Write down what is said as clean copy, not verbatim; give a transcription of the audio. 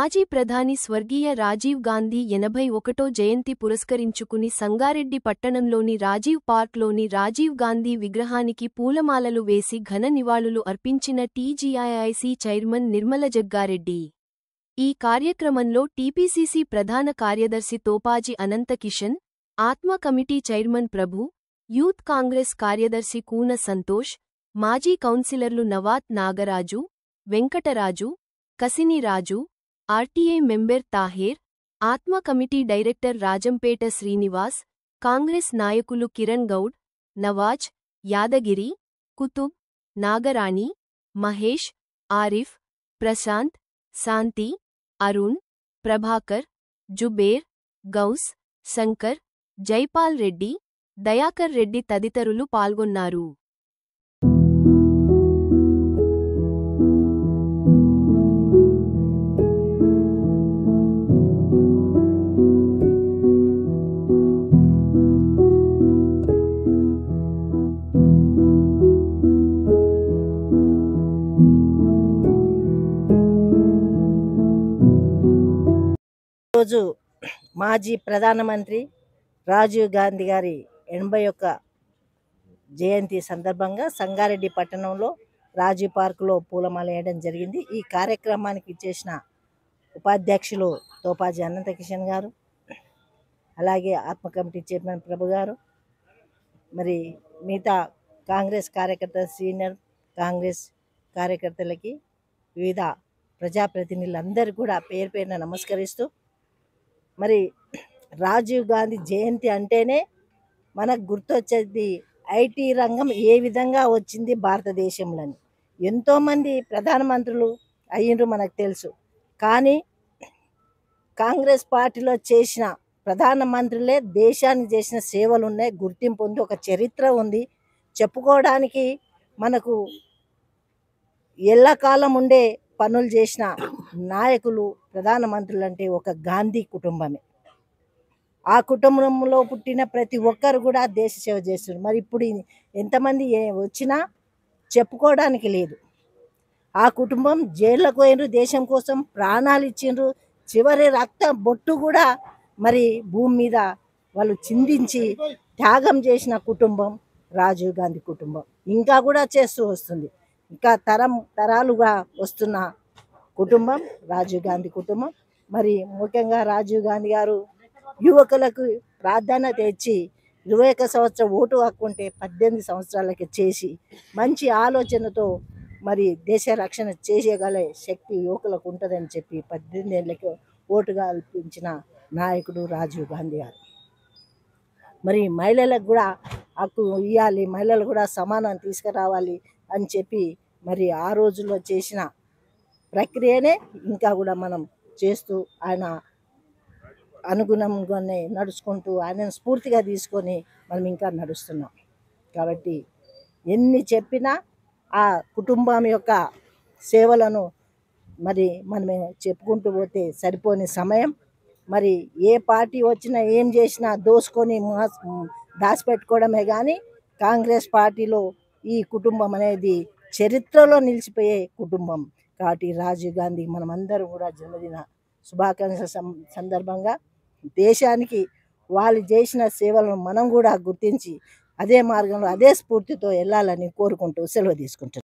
మాజీ ప్రధాని స్వర్గీయ రాజీవ్ గాంధీ 81వ జయంతి పురస్కరించుకుని సంగారెడ్డి పట్టణంలోని రాజీవ్ పార్క్లోని రాజీవ్ గాంధీ విగ్రహానికి పూలమాలలు వేసి ఘన నివాళులు అర్పించిన టీజీఐఐసీ చైర్మన్ నిర్మల జగ్గారెడ్డి. ఈ కార్యక్రమంలో టీపీసీసీ ప్రధాన కార్యదర్శి తోపాజీ అనంతకిషన్, ఆత్మ కమిటీ చైర్మన్ ప్రభు, యూత్ కాంగ్రెస్ కార్యదర్శి కూన సంతోష్, మాజీ కౌన్సిలర్లు నవాత్ నాగరాజు, వెంకటరాజు, కసినిరాజు, ఆర్టీఐ మెంబర్ తాహేర్, ఆత్మ కమిటీ డైరెక్టర్ రాజంపేట శ్రీనివాస్, కాంగ్రెస్ నాయకులు కిరణ్ గౌడ్, నవాజ్, యాదగిరి, కుతుబ్, నాగరాణి, మహేష్, ఆరిఫ్, ప్రశాంత్, శాంతి, అరుణ్, ప్రభాకర్, జుబేర్, గౌస్, శంకర్, జైపాల్ రెడ్డి, దయాకర్ రెడ్డి తదితరులు పాల్గొన్నారు. రోజు మాజీ ప్రధానమంత్రి రాజీవ్ గాంధీ గారి 81 జయంతి సందర్భంగా సంగారెడ్డి పట్టణంలో రాజీవ్ పార్కులో పూలమాల వేయడం జరిగింది. ఈ కార్యక్రమానికి చేసిన ఉపాధ్యక్షులు తోపాజీ అనంతకిషన్ గారు, అలాగే ఆత్మ కమిటీ చైర్మన్ ప్రభు గారు, మరి మిగతా కాంగ్రెస్ కార్యకర్త సీనియర్ కాంగ్రెస్ కార్యకర్తలకి, వివిధ ప్రజాప్రతినిధులందరూ కూడా పేరు పేరున నమస్కరిస్తూ, మరి రాజీవ్ గాంధీ జయంతి అంటేనే మనకు గుర్తొచ్చేది ఐటీ రంగం ఏ విధంగా వచ్చింది భారతదేశంలోని. ఎంతోమంది ప్రధానమంత్రులు అయ్యిండ్రు మనకు తెలుసు, కానీ కాంగ్రెస్ పార్టీలో చేసిన ప్రధానమంత్రులే దేశానికి చేసిన సేవలు ఉన్నాయి, గుర్తింపు ఉంది, ఒక చరిత్ర ఉంది. చెప్పుకోవడానికి మనకు ఎల్లకాలం ఉండే పనులు చేసిన నాయకులు ప్రధానమంత్రులు అంటే ఒక గాంధీ కుటుంబమే. ఆ కుటుంబంలో పుట్టిన ప్రతి ఒక్కరు కూడా దేశ సేవ చేస్తున్నారు. మరి ఇప్పుడు ఎంతమంది వచ్చినా చెప్పుకోవడానికి లేదు. ఆ కుటుంబం జైళ్ళకు పోయినరు, దేశం కోసం ప్రాణాలు ఇచ్చిండ్రు, చివరి రక్త బొట్టు కూడా మరి భూమి మీద వాళ్ళు చిందించి త్యాగం చేసిన కుటుంబం రాజీవ్ గాంధీ కుటుంబం. ఇంకా కూడా చేస్తూ వస్తుంది. ఇంకా తరాలుగా వస్తున్న కుటుంబం రాజీవ్ గాంధీ కుటుంబం. మరి ముఖ్యంగా రాజీవ్ గాంధీ గారు యువకులకు ప్రాధాన్యత ఇచ్చి 21 సంవత్సరం ఓటు హక్కు ఉంటే 18 సంవత్సరాలకి చేసి మంచి ఆలోచనతో మరి దేశ రక్షణ చేసేగల శక్తి యువకులకు ఉంటుందని చెప్పి 18 ఏళ్ళకి ఓటుగా కల్పించిన నాయకుడు రాజీవ్ గాంధీ గారు. మరి మహిళలకు కూడా హక్కు ఇవ్వాలి, మహిళలు కూడా సమానం తీసుకురావాలి అని చెప్పి మరి ఆ రోజుల్లో చేసిన ప్రక్రియనే ఇంకా కూడా మనం చేస్తూ ఆయన అనుగుణంగానే నడుచుకుంటూ ఆయనను స్ఫూర్తిగా తీసుకొని మనం ఇంకా నడుస్తున్నాం. కాబట్టి ఎన్ని చెప్పినా ఆ కుటుంబం యొక్క సేవలను మరి మనమే చెప్పుకుంటూ పోతే సరిపోని సమయం. మరి ఏ పార్టీ వచ్చినా ఏం చేసినా దోసుకొని దాచిపెట్టుకోవడమే కానీ కాంగ్రెస్ పార్టీలో ఈ కుటుంబం అనేది చరిత్రలో నిలిచిపోయే కుటుంబం. కాబట్టి రాజీవ్ గాంధీ మనమందరం కూడా జన్మదిన శుభాకాంక్షల సందర్భంగా దేశానికి వాళ్ళు చేసిన సేవలను మనం కూడా గుర్తించి అదే మార్గంలో అదే స్ఫూర్తితో వెళ్ళాలని కోరుకుంటూ సెలవు తీసుకుంటున్నాను.